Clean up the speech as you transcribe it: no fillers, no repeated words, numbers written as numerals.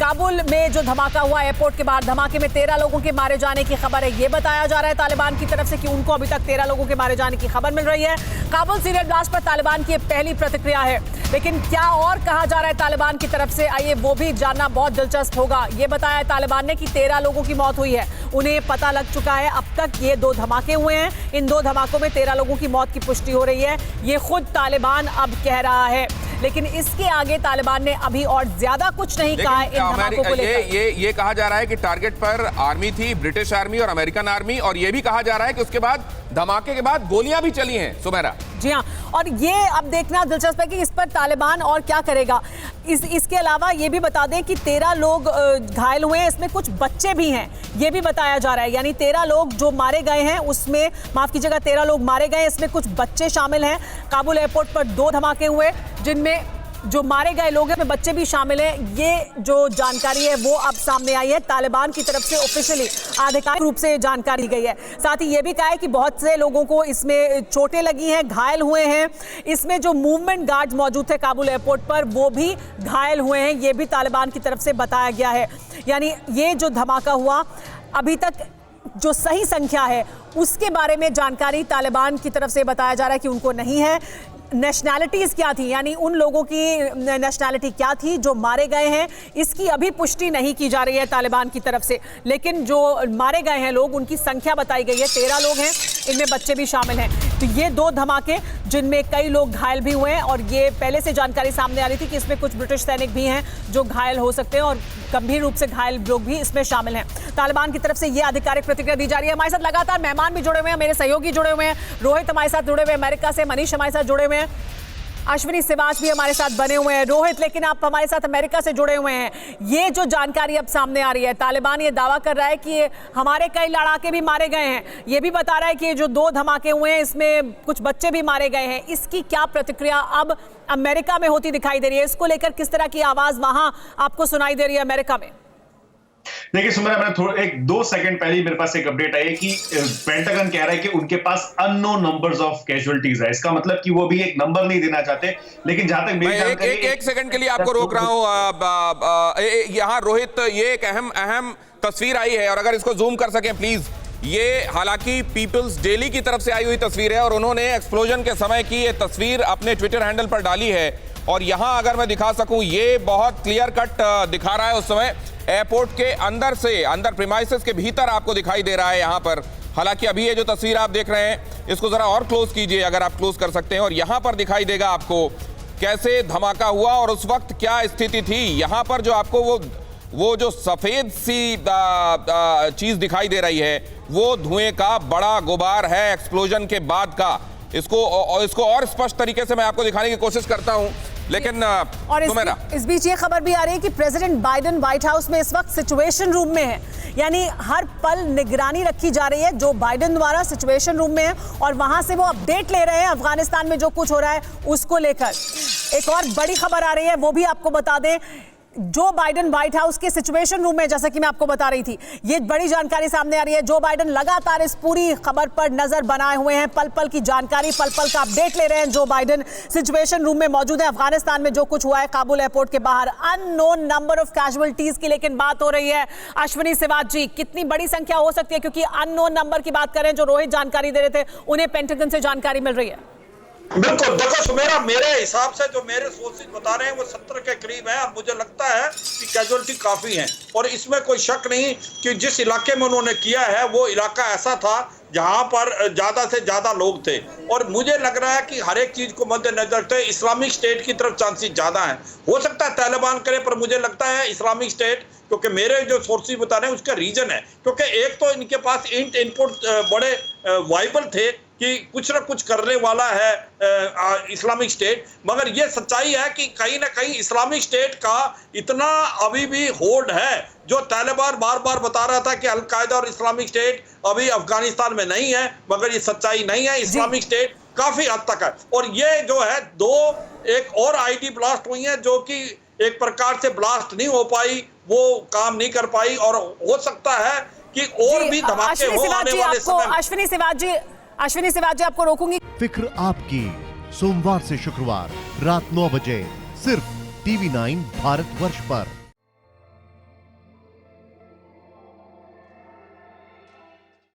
काबुल में जो धमाका हुआ एयरपोर्ट के बाहर, धमाके में 13 लोगों के मारे जाने की खबर है। ये बताया जा रहा है तालिबान की तरफ से कि उनको अभी तक 13 लोगों के मारे जाने की खबर मिल रही है। काबुल सीरियल ब्लास्ट पर तालिबान की पहली प्रतिक्रिया है, लेकिन क्या और कहा जा रहा है तालिबान की तरफ से, आइए वो भी जानना बहुत दिलचस्प होगा। ये बताया है तालिबान ने कि 13 लोगों की मौत हुई है, उन्हें पता लग चुका है। अब तक ये 2 धमाके हुए हैं, इन 2 धमाकों में 13 लोगों की मौत की पुष्टि हो रही है। ये खुद तालिबान अब कह रहा है, लेकिन इसके आगे तालिबान ने अभी और ज्यादा कुछ नहीं कहा है इन धमाकों को लेकर। ये कहा जा रहा है कि टारगेट पर आर्मी थी, ब्रिटिश आर्मी और अमेरिकन आर्मी, और ये भी कहा जा रहा है कि उसके बाद धमाके के बाद गोलियां भी चली हैं। सुमेरा जी हाँ, और ये अब देखना दिलचस्प है कि इस पर तालिबान और क्या करेगा। इसके अलावा ये भी बता दें कि 13 लोग घायल हुए हैं, इसमें कुछ बच्चे भी हैं, ये भी बताया जा रहा है। यानी 13 लोग जो मारे गए हैं उसमें, माफ कीजिएगा, 13 लोग मारे गए, इसमें कुछ बच्चे शामिल हैं। काबुल एयरपोर्ट पर 2 धमाके हुए जिनमें जो मारे गए लोग हैं उसमें बच्चे भी शामिल हैं। ये जो जानकारी है वो अब सामने आई है, तालिबान की तरफ से ऑफिशियली आधिकारिक रूप से जानकारी दी गई है। साथ ही ये भी कहा है कि बहुत से लोगों को इसमें चोटें लगी हैं, घायल हुए हैं। इसमें जो मूवमेंट गार्ड मौजूद थे काबुल एयरपोर्ट पर वो भी घायल हुए हैं, ये भी तालिबान की तरफ से बताया गया है। यानी ये जो धमाका हुआ, अभी तक जो सही संख्या है उसके बारे में जानकारी तालिबान की तरफ से बताया जा रहा है कि उनको नहीं है। नेशनैलिटीज़ क्या थी, यानी उन लोगों की नेशनैलिटी क्या थी जो मारे गए हैं, इसकी अभी पुष्टि नहीं की जा रही है तालिबान की तरफ से। लेकिन जो मारे गए हैं लोग, उनकी संख्या बताई गई है, 13 लोग हैं, इनमें बच्चे भी शामिल हैं। तो ये 2 धमाके जिनमें कई लोग घायल भी हुए हैं, और ये पहले से जानकारी सामने आ रही थी कि इसमें कुछ ब्रिटिश सैनिक भी हैं जो घायल हो सकते हैं, और गंभीर रूप से घायल लोग भी इसमें शामिल हैं। तालिबान की तरफ से ये आधिकारिक प्रतिक्रिया दी जा रही है। हमारे साथ लगातार मेहमान भी जुड़े हुए हैं, मेरे सहयोगी जुड़े हुए हैं, रोहित हमारे साथ जुड़े हुए हैं अमेरिका से, मनीष हमारे साथ जुड़े हुए हैं, अश्विनी सिवाच भी हमारे साथ बने हुए हैं। रोहित, लेकिन आप हमारे साथ अमेरिका से जुड़े हुए हैं, ये जो जानकारी अब सामने आ रही है, तालिबान ये दावा कर रहा है कि हमारे कई लड़ाके भी मारे गए हैं, ये भी बता रहा है कि जो 2 धमाके हुए हैं इसमें कुछ बच्चे भी मारे गए हैं। इसकी क्या प्रतिक्रिया अब अमेरिका में होती दिखाई दे रही है? इसको लेकर किस तरह की आवाज वहां आपको सुनाई दे रही है अमेरिका में? देखिए सुमेरा, मैंने 2 सेकंड पहले मेरे पास एक अपडेट आई है कि पेंटागन कह रहा है कि उनके पास अननोन नंबर्स ऑफ कैजुअल्टीज है। इसका मतलब कि वो भी एक नंबर नहीं देना चाहते, लेकिन जहां तक मेरी जानकारी, एक सेकंड के लिए आपको रोक रहा हूं। यहाँ रोहित, ये एक अहम तस्वीर आई है, और अगर इसको जूम कर सकें प्लीज। ये हालांकि पीपल्स डेली की तरफ से आई हुई तस्वीर है, और उन्होंने एक्सप्लोजन के समय की ये तस्वीर अपने ट्विटर हैंडल पर डाली है। और यहां अगर मैं दिखा सकूं, ये बहुत क्लियर कट दिखा रहा है उस समय एयरपोर्ट के अंदर से, अंदर प्रीमाइसेस के भीतर आपको दिखाई दे रहा है यहां पर। हालांकि अभी ये जो तस्वीर आप देख रहे हैं, इसको जरा और क्लोज कीजिए अगर आप क्लोज कर सकते हैं, और यहां पर दिखाई देगा आपको कैसे धमाका हुआ और उस वक्त क्या स्थिति थी। यहां पर जो आपको वो जो सफेद सी चीज दिखाई दे रही है, वो धुएं का बड़ा गुबार है एक्सप्लोजन के बाद का। इसको और स्पष्ट तरीके से मैं आपको दिखाने की कोशिश करता हूं, लेकिन और इस बीच ये खबर भी आ रही है कि प्रेसिडेंट बाइडेन व्हाइट हाउस में इस वक्त सिचुएशन रूम में है, यानी हर पल निगरानी रखी जा रही है जो बाइडेन द्वारा सिचुएशन रूम में है, और वहां से वो अपडेट ले रहे हैं अफगानिस्तान में जो कुछ हो रहा है उसको लेकर। एक और बड़ी खबर आ रही है, वो भी आपको बता दें। जो बाइडेन व्हाइट हाउस के सिचुएशन रूम में, जैसा कि मैं आपको बता रही थी, ये बड़ी जानकारी सामने आ रही है। जो बाइडेन लगातार इस पूरी खबर पर नजर बनाए हुए हैं, पल पल की जानकारी, पल पल का अपडेट ले रहे हैं। जो बाइडेन सिचुएशन रूम में मौजूद है अफगानिस्तान में जो कुछ हुआ है काबुल एयरपोर्ट के बाहर, अननोन नंबर ऑफ कैजुअल्टीज की लेकिन बात हो रही है। अश्विनी सिवाच जी, कितनी बड़ी संख्या हो सकती है? क्योंकि अननोन नंबर की बात करें, जो रोहित जानकारी दे रहे थे, उन्हें पेंटागन से जानकारी मिल रही है। बिल्कुल, देखो सुमेरा, मेरे हिसाब से जो मेरे सोर्सेज बता रहे हैं वो 70 के करीब है, और मुझे लगता है कि कैजुअलिटी काफी है। और इसमें कोई शक नहीं कि जिस इलाके में उन्होंने किया है वो इलाका ऐसा था जहां पर ज्यादा से ज्यादा लोग थे, और मुझे लग रहा है कि हर एक चीज को मद्देनजर रखते हुए इस्लामिक स्टेट की तरफ चांसेस ज्यादा हैं। हो सकता है तालिबान करे, पर मुझे लगता है इस्लामिक स्टेट, क्योंकि मेरे जो सोर्सेज बता रहे हैं उसका रीजन है, क्योंकि एक तो इनके पास इनपुट बड़े वाइबल थे कि कुछ ना कुछ करने वाला है इस्लामिक स्टेट, मगर ये सच्चाई है कि कहीं ना कहीं इस्लामिक स्टेट का इतना अभी भी होल्ड है, जो तालिबान बार बार बता रहा था कि अलकायदा और इस्लामिक स्टेट अभी अफगानिस्तान में नहीं है, मगर ये सच्चाई नहीं है। इस्लामिक स्टेट काफी हद तक है, और ये जो है 2 एक और आईडी ब्लास्ट हुई है जो कि एक प्रकार से ब्लास्ट नहीं हो पाई, वो काम नहीं कर पाई, और हो सकता है कि और भी धमाके हो आने वाले समय में। अश्विनी सिवाच जी, आपको रोकूंगी। फिक्र आपकी, सोमवार से शुक्रवार रात 9 बजे सिर्फ TV9 भारतवर्ष पर।